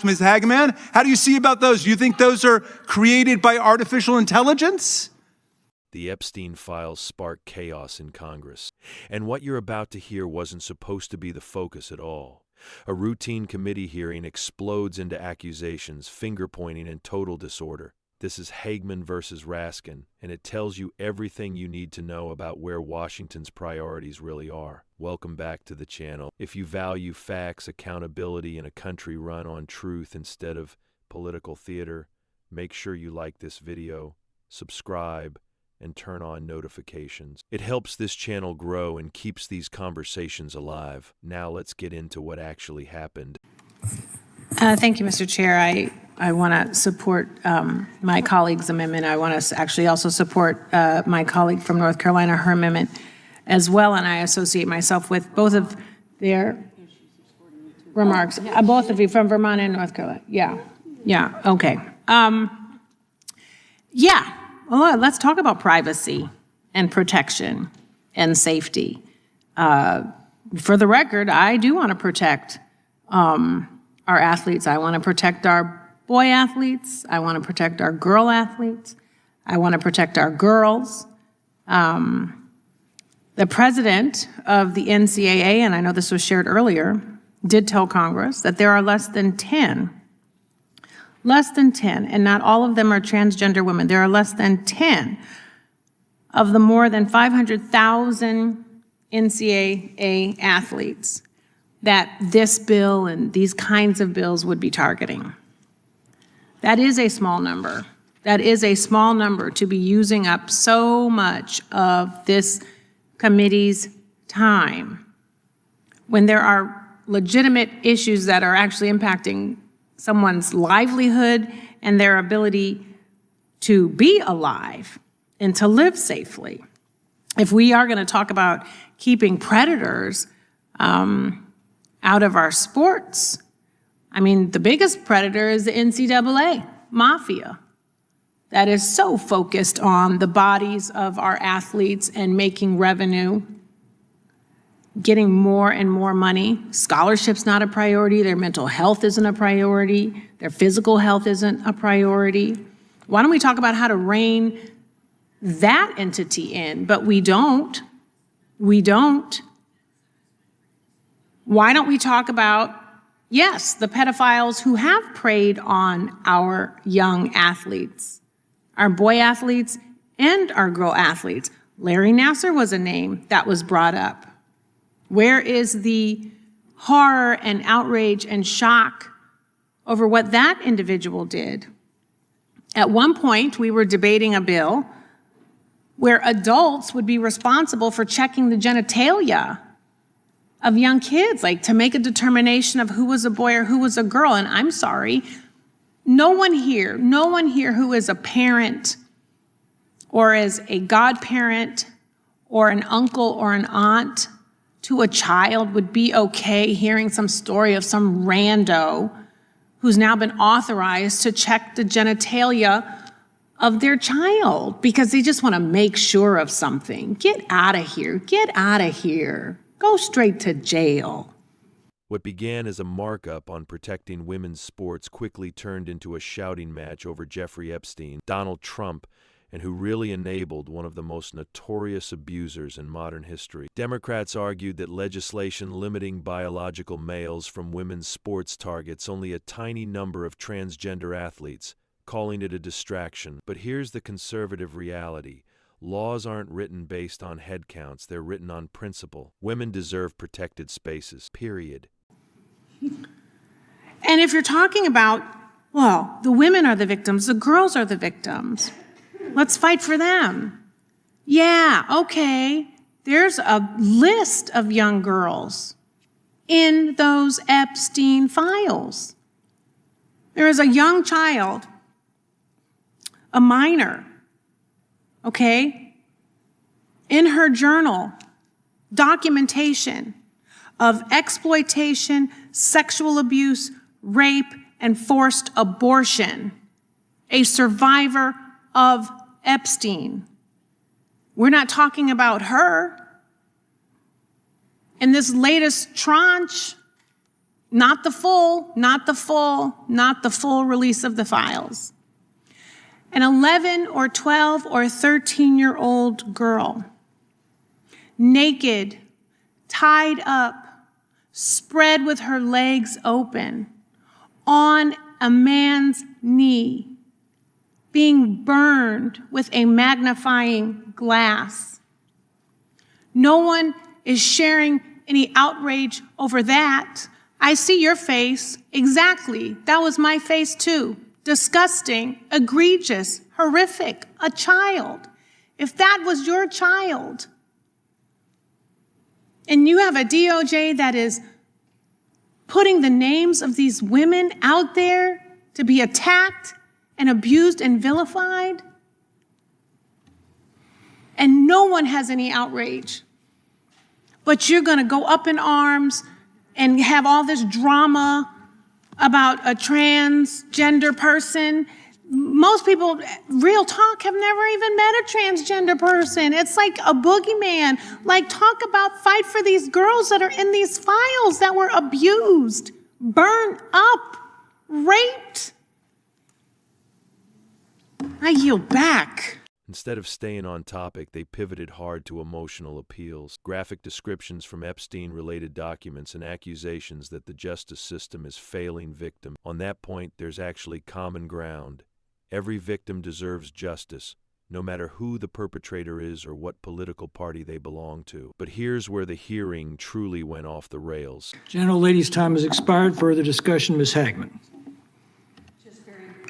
Ms. Hageman, how do you see about those? Do you think those are created by artificial intelligence? The Epstein Files sparked chaos in Congress, and what you're about to hear wasn't supposed to be the focus at all. A routine committee hearing explodes into accusations, finger-pointing, and total disorder. This is Hageman versus Raskin, and it tells you everything you need to know about where Washington's priorities really are. Welcome back to the channel. If you value facts, accountability, and a country run on truth instead of political theater, make sure you like this video, subscribe, and turn on notifications. It helps this channel grow and keeps these conversations alive. Now let's get into what actually happened. Thank you, Mr. Chair. I want to support my colleague's amendment. I want to actually also support my colleague from North Carolina, her amendment as well, and I associate myself with both of their remarks. Both of you from Vermont and North Carolina. Yeah, okay. Well, let's talk about privacy and protection and safety. For the record, I do want to protect our athletes. I want to protect our boy athletes. I want to protect our girl athletes. I want to protect our girls. The president of the NCAA, and I know this was shared earlier, did tell Congress that there are less than 10, and not all of them are transgender women. There are less than 10 of the more than 500,000 NCAA athletes that this bill and these kinds of bills would be targeting. That is a small number. That is a small number to be using up so much of this committee's time when there are legitimate issues that are actually impacting someone's livelihood and their ability to be alive and to live safely. If we are going to talk about keeping predators out of our sports, I mean, the biggest predator is the NCAA mafia that is so focused on the bodies of our athletes and making revenue, getting more and more money. Scholarship's not a priority. Their mental health isn't a priority. Their physical health isn't a priority. Why don't we talk about how to rein that entity in? But we don't. We don't. Why don't we talk about, yes, the pedophiles who have preyed on our young athletes, our boy athletes and our girl athletes? Larry Nassar was a name that was brought up. Where is the horror and outrage and shock over what that individual did? At one point, we were debating a bill where adults would be responsible for checking the genitalia of young kids, like to make a determination of who was a boy or who was a girl. And I'm sorry, no one here who is a parent or is a godparent or an uncle or an aunt to a child would be okay hearing some story of some rando who's now been authorized to check the genitalia of their child because they just want to make sure of something. Get out of here. Get out of here. Go straight to jail. What began as a markup on protecting women's sports quickly turned into a shouting match over Jeffrey Epstein, Donald Trump, and who really enabled one of the most notorious abusers in modern history. Democrats argued that legislation limiting biological males from women's sports targets only a tiny number of transgender athletes, calling it a distraction. But here's the conservative reality. Laws aren't written based on head counts, they're written on principle. Women deserve protected spaces, period. And if you're talking about, well, the women are the victims, the girls are the victims, let's fight for them. Yeah, okay, there's a list of young girls in those Epstein files. There is a young child, a minor, okay, in her journal, documentation of exploitation, sexual abuse, rape, and forced abortion, a survivor of Epstein. We're not talking about her. And this latest tranche not the full release of the files. An 11 or 12 or 13-year-old girl, naked, tied up, spread with her legs open, on a man's knee, being burned with a magnifying glass. No one is sharing any outrage over that. I see your face. Exactly. That was my face too. Disgusting, egregious, horrific, a child. If that was your child, and you have a DOJ that is putting the names of these women out there to be attacked and abused and vilified, and no one has any outrage, but you're going to go up in arms and have all this drama about a transgender person. Most people, real talk, have never even met a transgender person. It's like a boogeyman. Like, talk about fight for these girls that are in these files that were abused, burned up, raped. I yield back. Instead of staying on topic, they pivoted hard to emotional appeals, graphic descriptions from Epstein-related documents, and accusations that the justice system is failing victims. On that point, there's actually common ground. Every victim deserves justice, no matter who the perpetrator is or what political party they belong to. But here's where the hearing truly went off the rails. Gentlelady's time has expired. Further discussion, Ms. Hageman.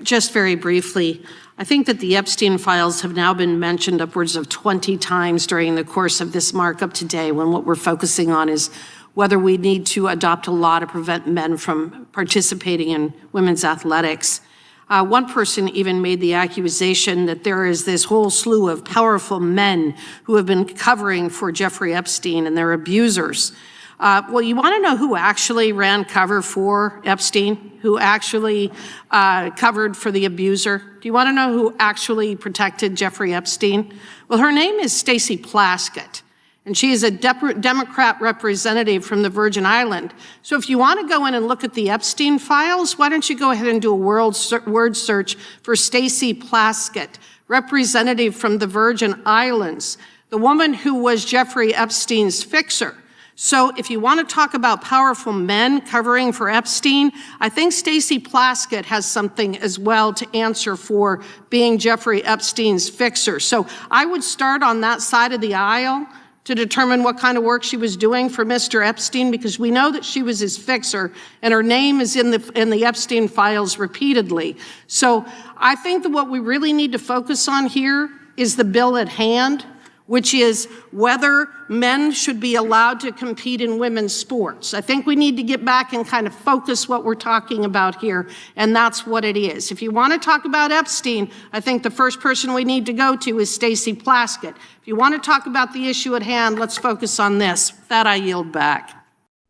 Just very briefly, I think that the Epstein files have now been mentioned upwards of 20 times during the course of this markup today, when what we're focusing on is whether we need to adopt a law to prevent men from participating in women's athletics. One person even made the accusation that there is this whole slew of powerful men who have been covering for Jeffrey Epstein and their abusers. Well, you want to know who actually ran cover for Epstein, who actually covered for the abuser? Do you want to know who actually protected Jeffrey Epstein? Well, her name is Stacey Plaskett, and she is a Democrat representative from the Virgin Islands. So if you want to go in and look at the Epstein files, why don't you go ahead and do a word search for Stacey Plaskett, representative from the Virgin Islands, the woman who was Jeffrey Epstein's fixer. So if you want to talk about powerful men covering for Epstein, I think Stacey Plaskett has something as well to answer for being Jeffrey Epstein's fixer. So I would start on that side of the aisle to determine what kind of work she was doing for Mr. Epstein, because we know that she was his fixer, and her name is in the Epstein files repeatedly. So I think that what we really need to focus on here is the bill at hand, which is whether men should be allowed to compete in women's sports. I think we need to get back and kind of focus what we're talking about here, and that's what it is. If you want to talk about Epstein, I think the first person we need to go to is Stacey Plaskett. If you want to talk about the issue at hand, let's focus on this. With that, I yield back.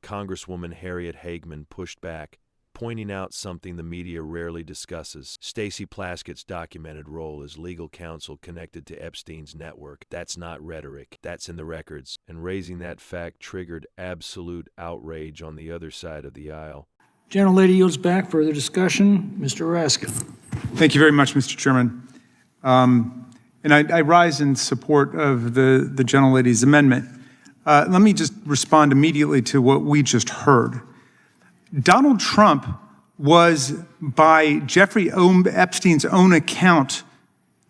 Congresswoman Harriet Hageman pushed back, pointing out something the media rarely discusses: Stacey Plaskett's documented role as legal counsel connected to Epstein's network. That's not rhetoric, that's in the records. And raising that fact triggered absolute outrage on the other side of the aisle. Gentlelady yields back. Further discussion, Mr. Raskin. Thank you very much, Mr. Chairman. And I rise in support of the gentlelady's amendment. Let me just respond immediately to what we just heard. Donald Trump was, by Jeffrey Epstein's own account,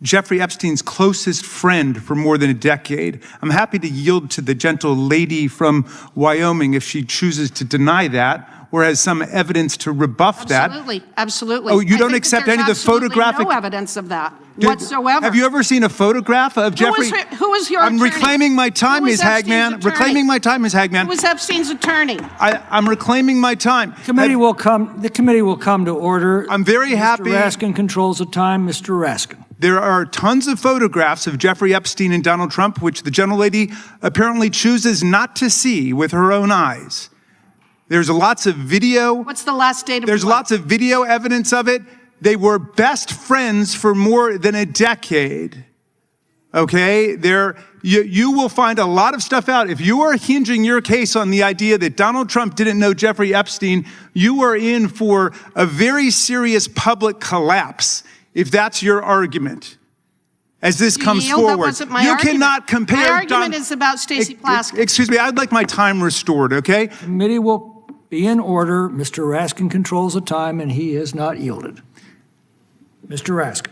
Jeffrey Epstein's closest friend for more than a decade. I'm happy to yield to the gentle lady from Wyoming if she chooses to deny that or has some evidence to rebuff that. Absolutely. Oh, you don't accept any of the photographic? No evidence of that whatsoever. Have you ever seen a photograph of Jeffrey? Who was your attorney? I'm reclaiming my time, Ms. Hageman. Reclaiming my time, Ms. Hageman. Who was Epstein's attorney? I'm reclaiming my time. The committee will come to order. I'm very happy. Mr. Raskin controls the time. Mr. Raskin. There are tons of photographs of Jeffrey Epstein and Donald Trump, which the gentlelady apparently chooses not to see with her own eyes. There's lots of video. What's the last date of There's what? lots of video evidence of it. They were best friends for more than a decade. Okay, you will find a lot of stuff out. If you are hinging your case on the idea that Donald Trump didn't know Jeffrey Epstein, you are in for a very serious public collapse if that's your argument. As this comes That forward, wasn't my you argument. cannot compare. My argument is about Stacey Plaskett. Excuse me, I'd like my time restored, okay? Committee will be in order. Mr. Raskin controls the time, and he has not yielded. Mr. Raskin.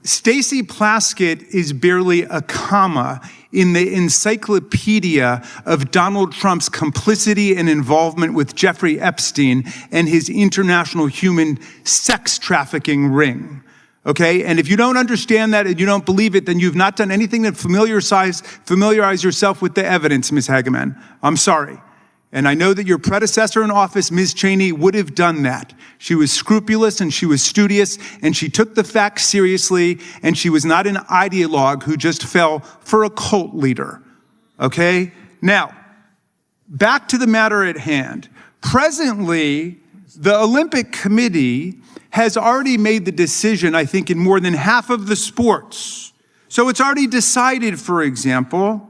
Stacey Plaskett is barely a comma in the encyclopedia of Donald Trump's complicity and involvement with Jeffrey Epstein and his international human sex trafficking ring. Okay, and if you don't understand that and you don't believe it, then you've not done anything to familiarize yourself with the evidence, Ms. Hageman. I'm sorry. And I know that your predecessor in office, Ms. Cheney, would have done that. She was scrupulous and she was studious and she took the facts seriously and she was not an ideologue who just fell for a cult leader. Okay? Now, back to the matter at hand. Presently, the Olympic Committee has already made the decision, I think, in more than half of the sports. So it's already decided, for example,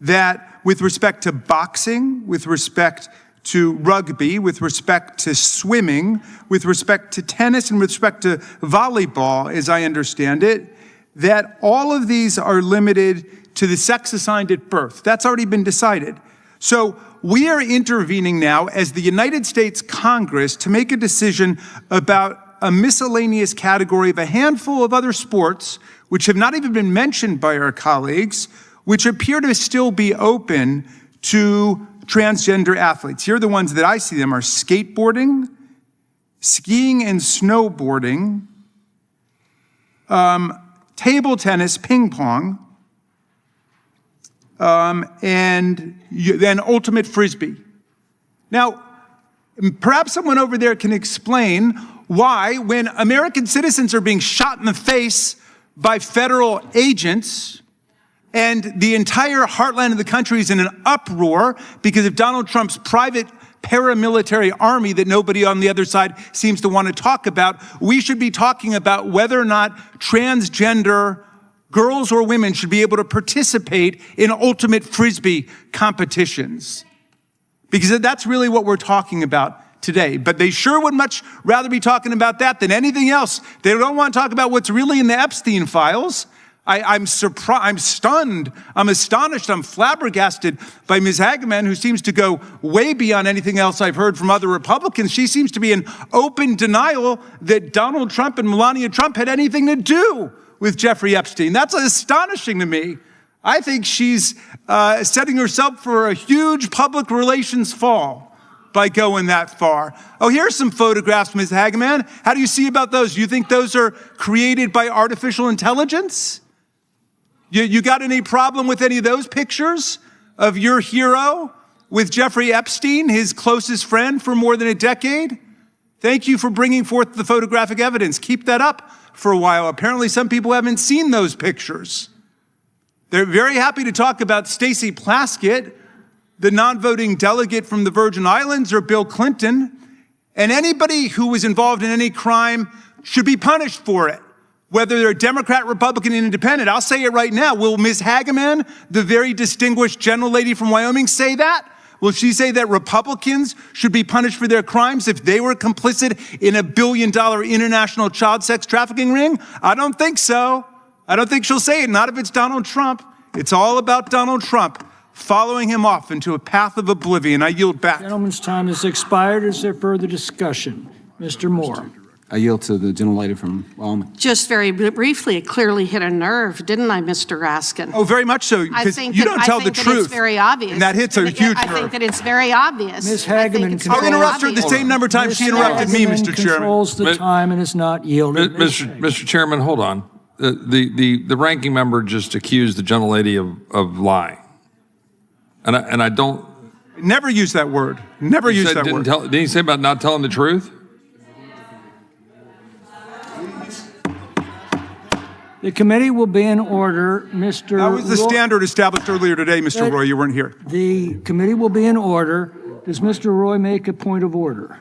that with respect to boxing, with respect to rugby, with respect to swimming, with respect to tennis, and with respect to volleyball, as I understand it, that all of these are limited to the sex assigned at birth. That's already been decided. So we are intervening now as the United States Congress to make a decision about a miscellaneous category of a handful of other sports, which have not even been mentioned by our colleagues, which appear to still be open to transgender athletes. Here are the ones that I see them are skateboarding, skiing and snowboarding, table tennis, ping pong, and then ultimate frisbee. Now, perhaps someone over there can explain why, when American citizens are being shot in the face by federal agents and the entire heartland of the country is in an uproar because of Donald Trump's private paramilitary army that nobody on the other side seems to want to talk about, we should be talking about whether or not transgender girls or women should be able to participate in ultimate frisbee competitions. Because that's really what we're talking about today. But they sure would much rather be talking about that than anything else. They don't want to talk about what's really in the Epstein files. I'm surprised, I'm stunned, I'm astonished, I'm flabbergasted by Ms. Hageman, who seems to go way beyond anything else I've heard from other Republicans. She seems to be in open denial that Donald Trump and Melania Trump had anything to do with Jeffrey Epstein. That's astonishing to me. I think she's setting herself for a huge public relations fall by going that far. Oh, here's some photographs, Ms. Hageman. How do you see about those? Do you think those are created by artificial intelligence? You got any problem with any of those pictures of your hero with Jeffrey Epstein, his closest friend for more than a decade? Thank you for bringing forth the photographic evidence. Keep that up for a while. Apparently some people haven't seen those pictures. They're very happy to talk about Stacey Plaskett, the non-voting delegate from the Virgin Islands, or Bill Clinton. And anybody who was involved in any crime should be punished for it, whether they're Democrat, Republican, Independent. I'll say it right now. Will Ms. Hageman, the very distinguished general lady from Wyoming, say that? Will she say that Republicans should be punished for their crimes if they were complicit in a $1 billion international child sex trafficking ring? I don't think so. I don't think she'll say it, not if it's Donald Trump. It's all about Donald Trump following him off into a path of oblivion. I yield back. Gentleman's time has expired. Is there further discussion? Mr. Moore. I yield to the gentlelady from Wyoming. Just very briefly, it clearly hit a nerve, didn't I, Mr. Raskin? Oh, very much so, because you don't tell the truth. It's very obvious. And that hits a huge nerve. I think that it's very obvious. Ms. Hageman, I'll interrupt her the same number of times she interrupted me, Mr. Chairman. Controls the time and is not yielded. Mr. Chairman, hold on. The ranking member just accused the gentlelady of lying. And I don't... Never use that word. Never use that word. Didn't he say about not telling the truth? The committee will be in order. Mr. That was the standard established earlier today, Mr. Roy. You weren't here. The committee will be in order. Does Mr. Roy make a point of order?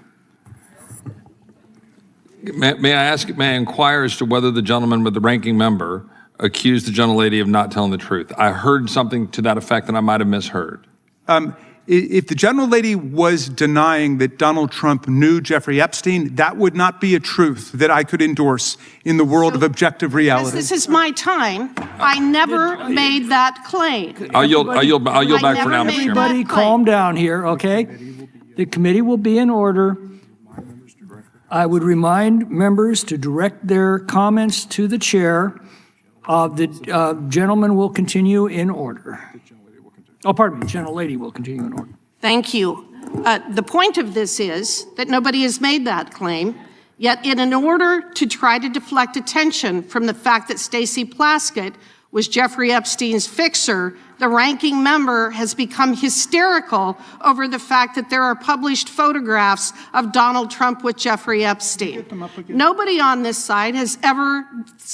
May I inquire as to whether the gentleman with the ranking member accused the gentlelady of not telling the truth. I heard something to that effect that I might have misheard. If the gentlelady was denying that Donald Trump knew Jeffrey Epstein, that would not be a truth that I could endorse in the world of objective reality. This is my time. I never made that claim. I'll yield back for now, Mr. Chairman. Everybody calm down here, okay? The committee will be in order. I would remind members to direct their comments to the chair. The gentleman will continue in order. Oh, pardon me, gentlelady will continue in order. Thank you. The point of this is that nobody has made that claim, yet in order to try to deflect attention from the fact that Stacey Plaskett was Jeffrey Epstein's fixer, the ranking member has become hysterical over the fact that there are published photographs of Donald Trump with Jeffrey Epstein. Nobody on this side has ever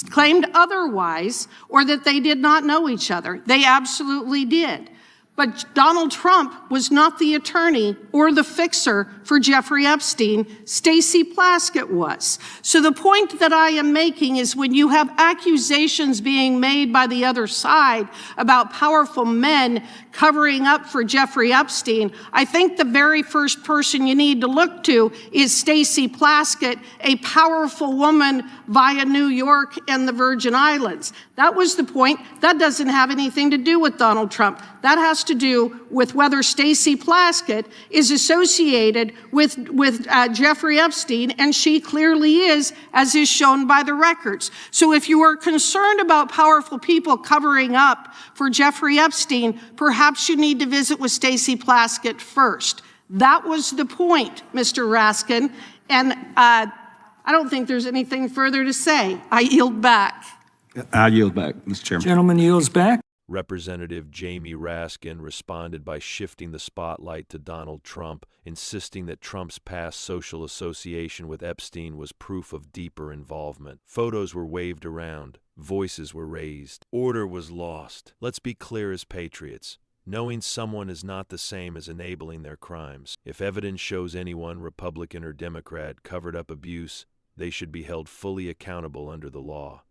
claimed otherwise or that they did not know each other. They absolutely did. But Donald Trump was not the attorney or the fixer for Jeffrey Epstein. Stacey Plaskett was. So the point that I am making is when you have accusations being made by the other side about powerful men covering up for Jeffrey Epstein, I think the very first person you need to look to is Stacey Plaskett, a powerful woman via New York and the Virgin Islands. That was the point. That doesn't have anything to do with Donald Trump. That has to do with whether Stacey Plaskett is associated with Jeffrey Epstein, and she clearly is, as is shown by the records. So if you are concerned about powerful people covering up for Jeffrey Epstein, perhaps you need to visit with Stacey Plaskett first. That was the point, Mr. Raskin, and I don't think there's anything further to say. I yield back. I yield back, Mr. Chairman. Gentleman yields back. Representative Jamie Raskin responded by shifting the spotlight to Donald Trump, insisting that Trump's past social association with Epstein was proof of deeper involvement. Photos were waved around. Voices were raised. Order was lost. Let's be clear as patriots. Knowing someone is not the same as enabling their crimes. If evidence shows anyone, Republican or Democrat, covered up abuse, they should be held fully accountable under the law.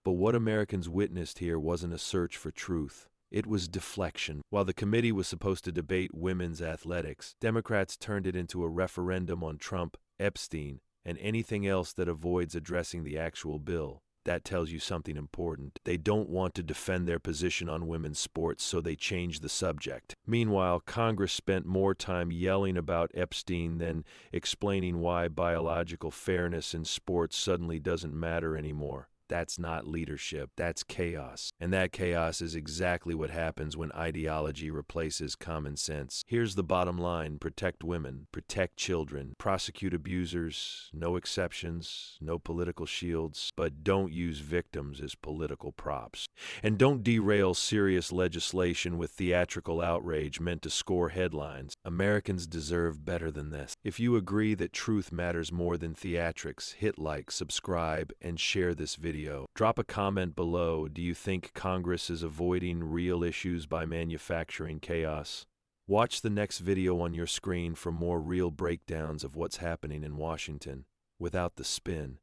But what Americans witnessed here wasn't a search for truth. It was deflection. While the committee was supposed to debate women's athletics, Democrats turned it into a referendum on Trump, Epstein, and anything else that avoids addressing the actual bill. That tells you something important. They don't want to defend their position on women's sports, so they change the subject. Meanwhile, Congress spent more time yelling about Epstein than explaining why biological fairness in sports suddenly doesn't matter anymore. That's not leadership, that's chaos. And that chaos is exactly what happens when ideology replaces common sense. Here's the bottom line: protect women, protect children, prosecute abusers, no exceptions, no political shields, but don't use victims as political props. And don't derail serious legislation with theatrical outrage meant to score headlines. Americans deserve better than this. If you agree that truth matters more than theatrics, hit like, subscribe, and share this video. Drop a comment below. Do you think Congress is avoiding real issues by manufacturing chaos? Watch the next video on your screen for more real breakdowns of what's happening in Washington, without the spin.